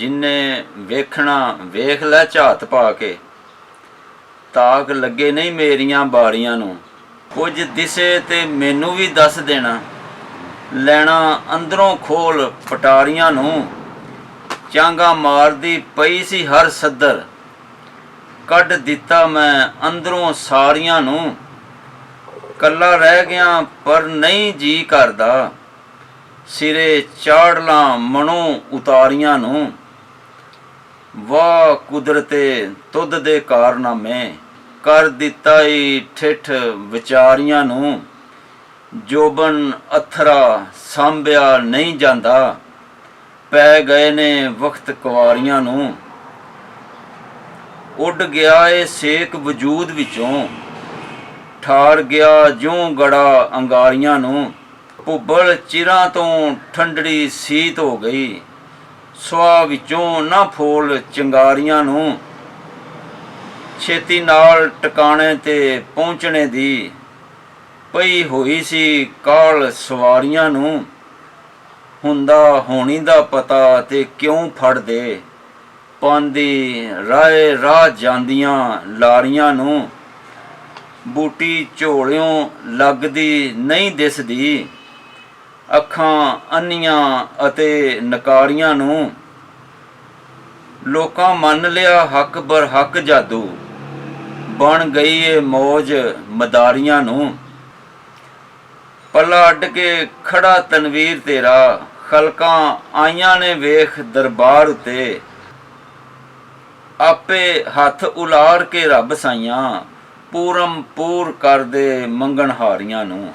जिन्ने वेखना वेख लै झात पा के, ताक लगे नहीं मेरियां बारियां नूं। कुछ दिसे ते मैनू भी दस देना, लैना अंदरों खोल पटारियां नूं। चांगा मारदी पई सी हर सदर, कढ दिता मैं अंदरों सारियां नूं। कल्ला रह गया पर नहीं जी करदा, सिरे चाड़ ला मनो उतारियां नूं। वाह कुदरते तुद दे कारनामे, कर दिता ई ठिठ विचारियां नूं। जोबन अथरा सांभिया नहीं जांदा, पै गए ने वक्त कुआरियां नूं। उड गया ए सेक वजूद विचों, ਠਾਰ ਗਿਆ ਜਿਉਂ ਗੜਾ ਅੰਗਾਰੀਆਂ ਨੂੰ। ਭੁੱਬਲ ਚਿਰਾਂ ਤੋਂ ਠੰਡੜੀ ਸੀਤ ਹੋ ਗਈ, ਸੁਆਹ ਵਿੱਚੋਂ ਨਾ ਫੋਲ ਚਿੰਗਾਰੀਆਂ ਨੂੰ। ਛੇਤੀ ਨਾਲ ਟਿਕਾਣੇ ਤੇ ਪਹੁੰਚਣੇ ਦੀ ਪਈ ਹੋਈ ਸੀ ਕਾਹਲ ਸਵਾਰੀਆਂ ਨੂੰ। ਹੁੰਦਾ ਹੋਣੀ ਦਾ ਪਤਾ ਤੇ ਕਿਉਂ ਫੜਦੇ, ਪਾਂਦੀ ਰਾਏ ਰਾਹ ਜਾਂਦੀਆਂ ਲਾਰੀਆਂ ਨੂੰ। ਬੂਟੀ ਝੋਲਿਓਂ ਲੱਗਦੀ ਨਹੀਂ ਦਿਸਦੀ, ਅੱਖਾਂ ਅੰਨੀਆਂ ਅਤੇ ਨਕਾਰੀਆਂ ਨੂੰ। ਲੋਕਾਂ ਮੰਨ ਲਿਆ ਹੱਕ ਬਰਹੱਕ ਜਾਦੂ, ਬਣ ਗਈ ਏ ਮੌਜ ਮਦਾਰੀਆਂ ਨੂੰ। ਪੱਲਾ ਅੱਡ ਕੇ ਖੜਾ ਤਨਵੀਰ ਤੇਰਾ, ਖਲਕਾਂ ਆਈਆਂ ਨੇ ਵੇਖ ਦਰਬਾਰ ਉੱਤੇ। ਆਪੇ ਹੱਥ ਉਲਾਰ ਕੇ ਰੱਬ ਸਾਈਆਂ, ਪੂਰਮ ਪੂਰ ਕਰਦੇ ਮੰਗਣ ਹਾਰੀਆਂ ਨੂੰ।